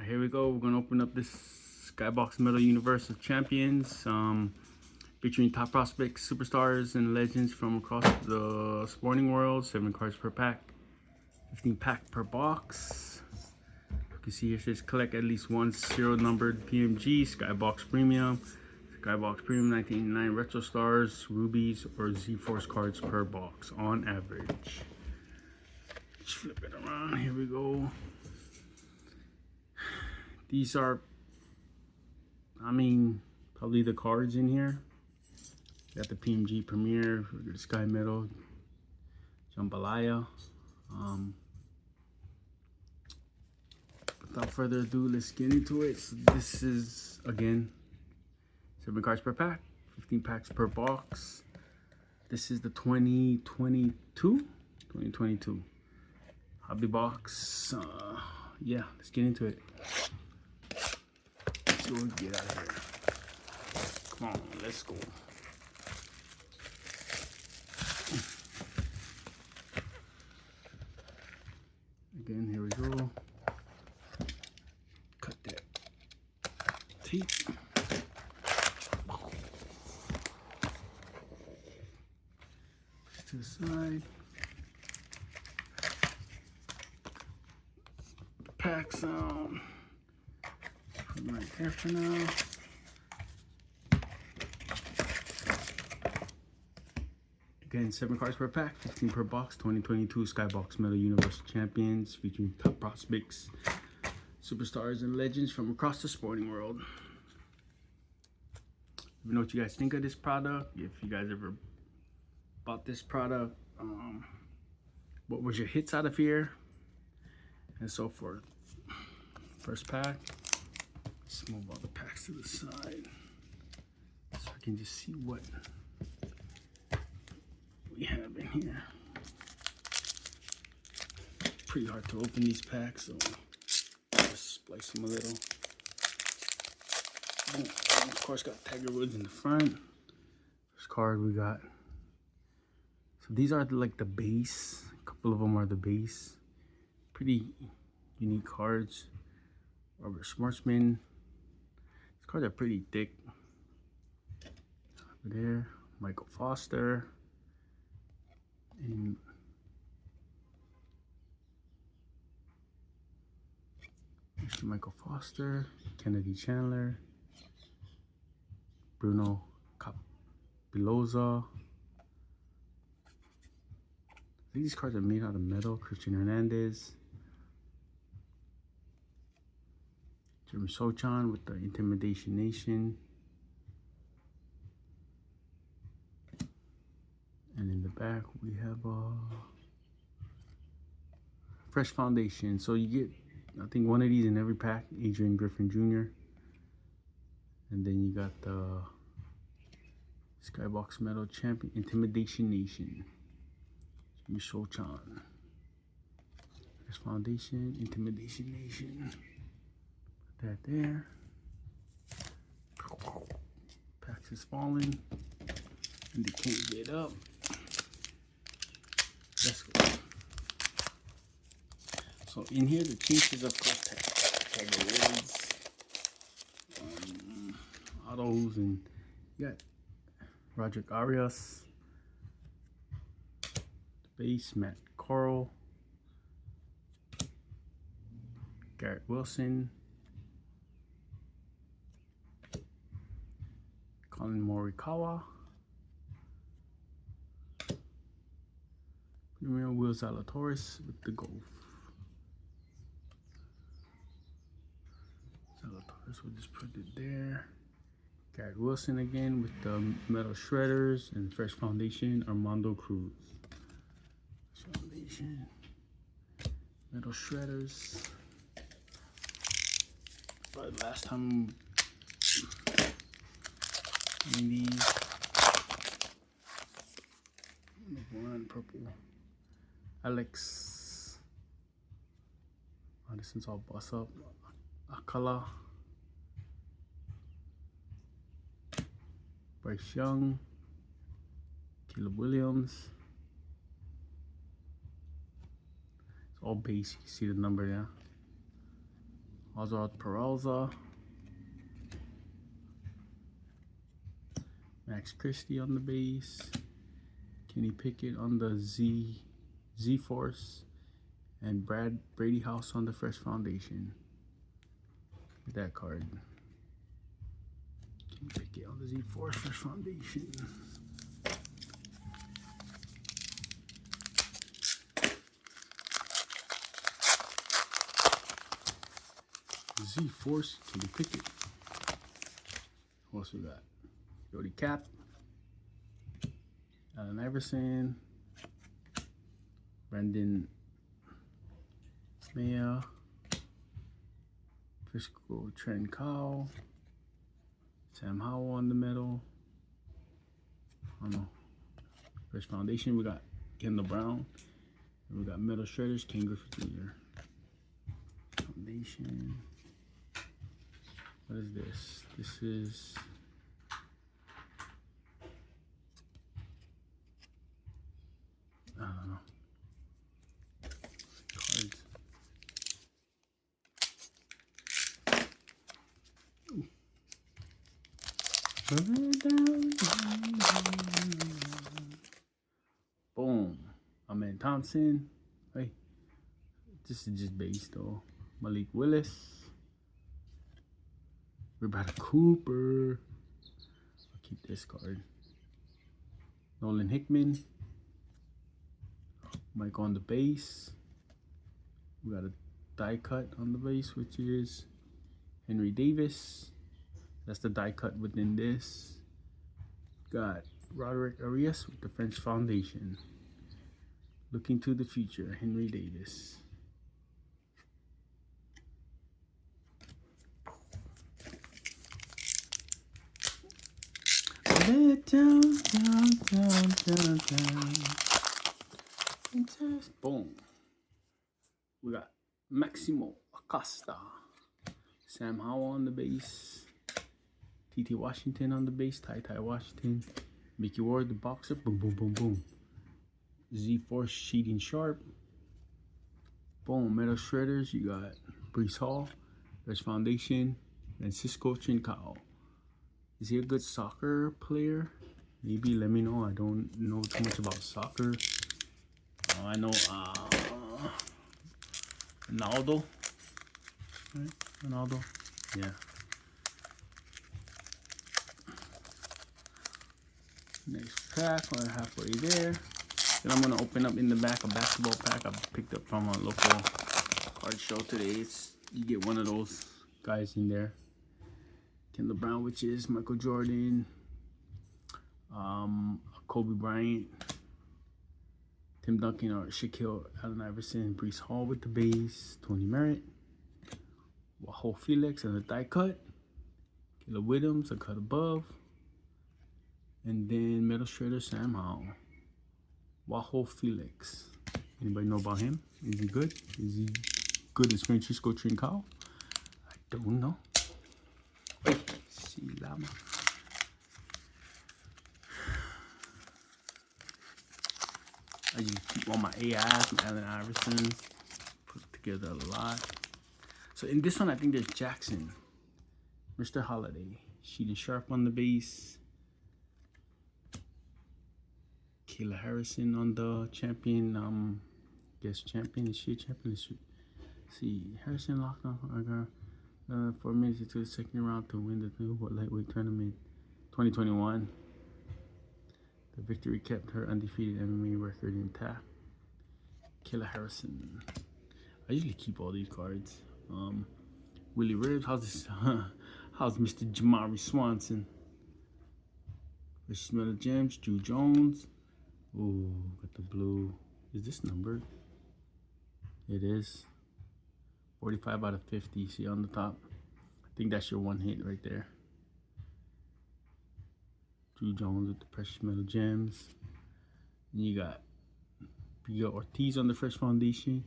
Here we go. We're gonna open up this Skybox Metal Universe of Champions, featuring top prospects, superstars, and legends from across the sporting world. 7 cards per pack, 15 pack per box. You can see here it says collect at least one serial numbered PMG, Skybox Premium, Skybox Premium 1989 Retro Stars, Rubies, or Z-Force cards per box on average. Let's flip it around. Here we go. These are, probably the cards in here. Got the PMG Premier, the Sky Metal, Jambalaya. Without further ado, let's get into it. So this is, again, 7 cards per pack, 15 packs per box. This is the 2022 hobby box. Yeah, let's get into it. Let's go get out of here. Come on, let's go. Again, here we go. Cut that tape. Push to the side. Packs on. Put them right there for now. Again, 7 cards per pack, 15 per box. 2022 Skybox Metal Universe Champions, featuring top prospects, superstars, and legends from across the sporting world. Let me know what you guys think of this product. If you guys ever bought this product, what was your hits out of here, and so forth. First pack. Let's move all the packs to the side so I can just see what we have in here. Pretty hard to open these packs, so just splice them a little. And of course, got Tiger Woods in the front. First card we got. So these are like the base. A couple of them are the base. Pretty unique cards. Robert Schwartzman. These cards are pretty thick. Over there, Michael Foster. And Mr. Michael Foster, Kennedy Chandler, Bruno Capiloza. These cards are made out of metal. Christian Hernandez, Jeremy Sochan with the Intimidation Nation. And in the back, we have Fresh Foundation. So you get, I think, one of these in every pack. Adrian Griffin Jr. And then you got the Skybox Metal Champion, Intimidation Nation. Jimmy Sochan. Fresh Foundation, Intimidation Nation. Put that there. Packs is falling. And they can't get up. Let's go. So in here, the chances, of course, Tiger Woods, autos, and you got Roderick Arias, the base, Matt Corral, Garrett Wilson, Colin Morikawa, Premier Will Zalatoris with the Golf. Zalatoris, we'll just put it there. Garrett Wilson again with the Metal Shredders, and Fresh Foundation, Armando Cruz. Foundation, Metal Shredders. But last time in these, one purple. Alex. Oh, this one's all bust up. Akala. Bryce Young. Caleb Williams. It's all base. You can see the number, yeah. Oswald Peralta. Max Christie on the base. Kenny Pickett on the Z-Force. And Brady House on the Fresh Foundation. Look at that card. Kenny Pickett on the Z-Force Fresh Foundation. Z-Force, Kenny Pickett. What else we got? Jody Cap, Allen Iverson, Brandon Maya, Fiscal Trent Cowell, Sam Howell on the medal. I don't know. Fresh Foundation, we got Kendall Brown. And we got Metal Shredders, Ken Griffey Jr. Foundation. What is this? This is I don't know. Cards. Boom. Amen Thompson. Hey. This is just base though. Malik Willis. Roberta Cooper. I'll keep this card. Nolan Hickman. Mike on the base. We got a die cut on the base, which is Henry Davis. That's the die cut within this. Got Roderick Arias with the French Foundation. Looking to the future, Henry Davis. Boom. We got Maximo Acosta. Sam Howell on the base. T.T. Washington on the base. Ty Washington. Mickey Ward, the boxer. Boom, boom, boom, boom. Z-Force Sheeting Sharp. Boom. Metal Shredders. You got Brees Hall. Fresh Foundation. And Cisco Trincao. Is he a good soccer player? Maybe let me know. I don't know too much about soccer. I know Ronaldo. Right? Ronaldo. Yeah. Next pack, we're halfway there. Then I'm gonna open up in the back a basketball pack I picked up from a local card show today. You get one of those guys in there. Kendall Brown, which is Michael Jordan, Kobe Bryant, Tim Duncan or Shaquille Allen Iverson, Brees Hall with the base, Tony Merritt, Waho Felix and a die cut, Caleb Williams a cut above, and then Metal Shredder Sam Howell, Waho Felix. Anybody know about him? Is he good? Is he good as Francisco Trincao? I don't know. See Lama. I just keep all my AIs, my Allen Iversons, put together a lot. So in this one, I think there's Jackson, Mr. Holiday, Sheehan Sharp on the base, Kayla Harrison on the champion, guess champion, is she a champion? Let's see, Harrison locked on 4 minutes into the second round to win the new lightweight tournament 2021. The victory kept her undefeated MMA record intact. Kayla Harrison. I usually keep all these cards. Willie Ribs. How's this? How's Mr. Jamari Swanson? Precious Metal Gems. Drew Jones. Ooh, got the blue. Is this numbered? It is. 45 out of 50. See on the top? I think that's your one hit right there. Drew Jones with the Precious Metal Gems. And you got Miguel Ortiz on the Fresh Foundation.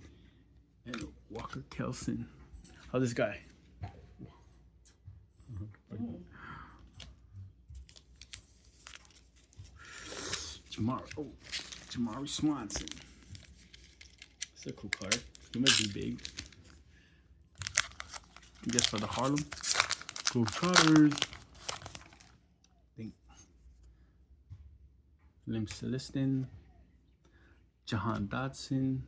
And Walker Kelson. How's this guy? Jamari Swanson. That's a cool card. He might be big. I guess for the Harlem Globetrotters. I think Lim Celestin, Jahan Dotson,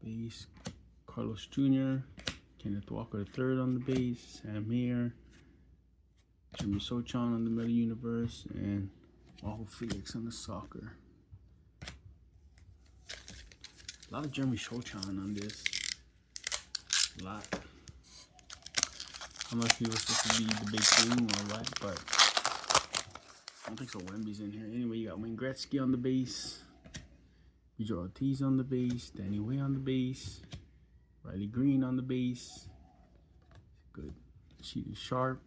base, Carlos Jr., Kenneth Walker III on the base, Sam Mayer, Jimmy Sochan on the Meta Universe, and Wahoo Felix on the soccer. A lot of Jeremy Sochan on this. A lot. I'm not sure if he was supposed to be the big thing or what, but I don't think so. Wemby's in here. Anyway, you got Wayne Gretzky on the base, Pedro Ortiz on the base, Danny Way on the base, Riley Green on the base. Good. Sheedy Sharp.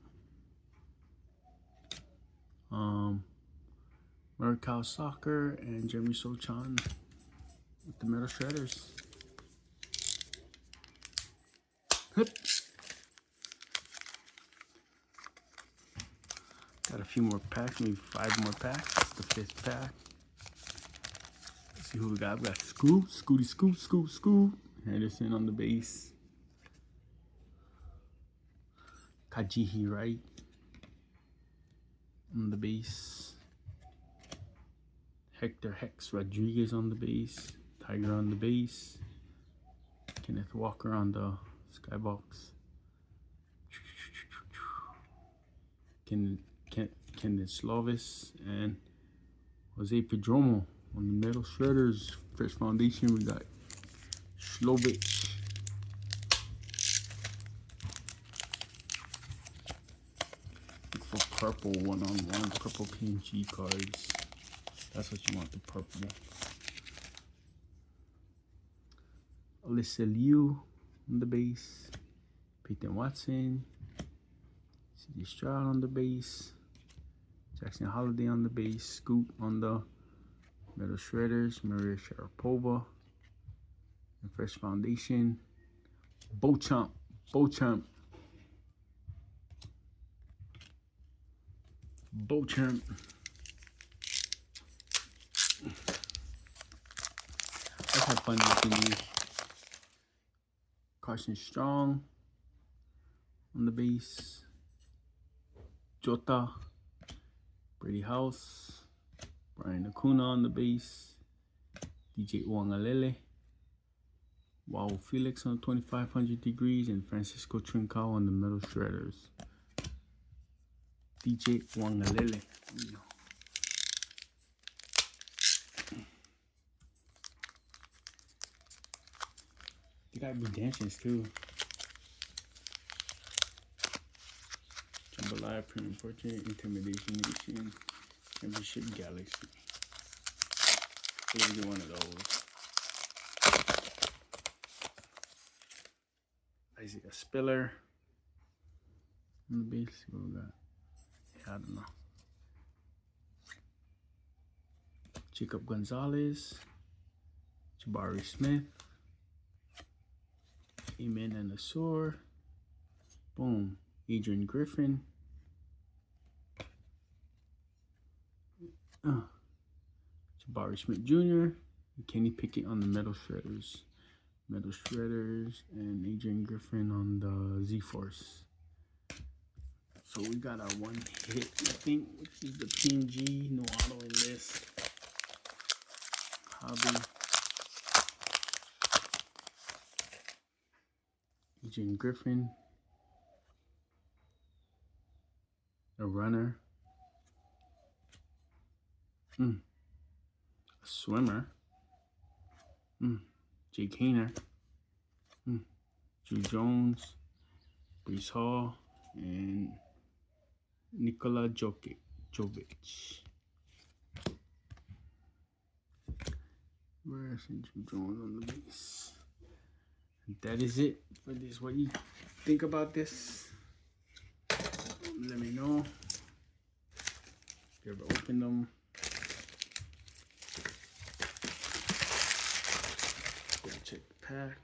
Murkow Soccer and Jeremy Sochan with the Metal Shredders. Hup. Got a few more packs, maybe 5 more packs. It's the 5th pack. Let's see who we got. We got Scoop, Scoop. Henderson on the base. Kajihi Wright on the base. Hector Hex Rodriguez on the base. Tiger on the base. Kenneth Walker on the Skybox. Kenneth Slovis and Jose Pedromo on the Metal Shredders. First Foundation, we got Slovich. For purple one-on-one, purple PNG cards. That's what you want, the purple. Alyssa Liu on the base. Peyton Watson. C.J. Stroud on the base. Jackson Holiday on the base. Scoop on the Metal Shredders. Maria Sharapova. And Fresh Foundation. Beauchamp. Let's have fun looking these. Carson Strong on the base. Jota. Brady House. Brian Acuna on the base. DJ Uangalele. Wahoo Felix on 2500 degrees. And Francisco Trincao on the Metal Shredders. DJ Uangalele. They got redemptions too. Jambalaya, Premium Portrait, Intimidation Nation, Championship Galaxy. Either one of those. Isaiah Spiller on the base. What we got? Yeah, I don't know. Jacob Gonzalez, Jabari Smith, Amen and Asur. Boom. Adrian Griffin. Jabari Smith Jr. Kenny Pickett on the Metal Shredders. And Adrian Griffin on the Z-Force. So we got our one hit, I think, which is the PNG. No auto in this. Hobby. Adrian Griffin. A runner. A swimmer. Jake Hayner. Drew Jones. Brees Hall. And Nikola Jokic. Where's Drew Jones on the base? And that is it for this. What do you think about this? Let me know. If you ever opened them. Go check the pack.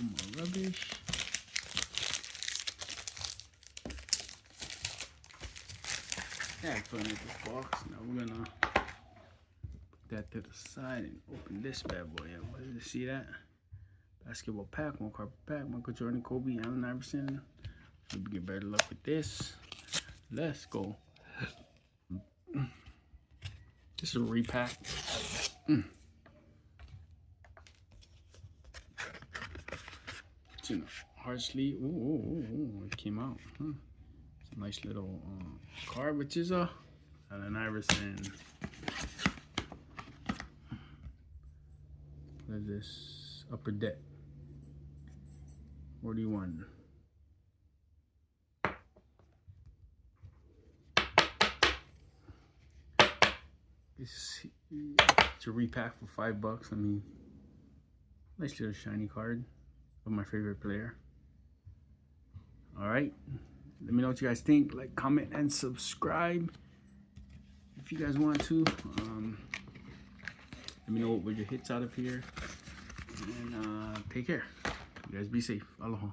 More rubbish. had fun with this box. Now we're gonna put that to the side and open this bad boy up. What did you see that? Basketball pack, one card pack, Michael Jordan, Kobe, Allen Iverson. Maybe get better luck with this. Let's go. This is a repack. It's in a hard sleeve. Ooh, it came out. It's a nice little card, which is a Allen Iverson. What is this? Upper Deck. 41. It's a repack for $5. I mean, nice little shiny card of my favorite player. All right, let me know what you guys think. Like, comment, and subscribe if you guys want to. Let me know what your hits out of here, and take care. You guys be safe. Aloha.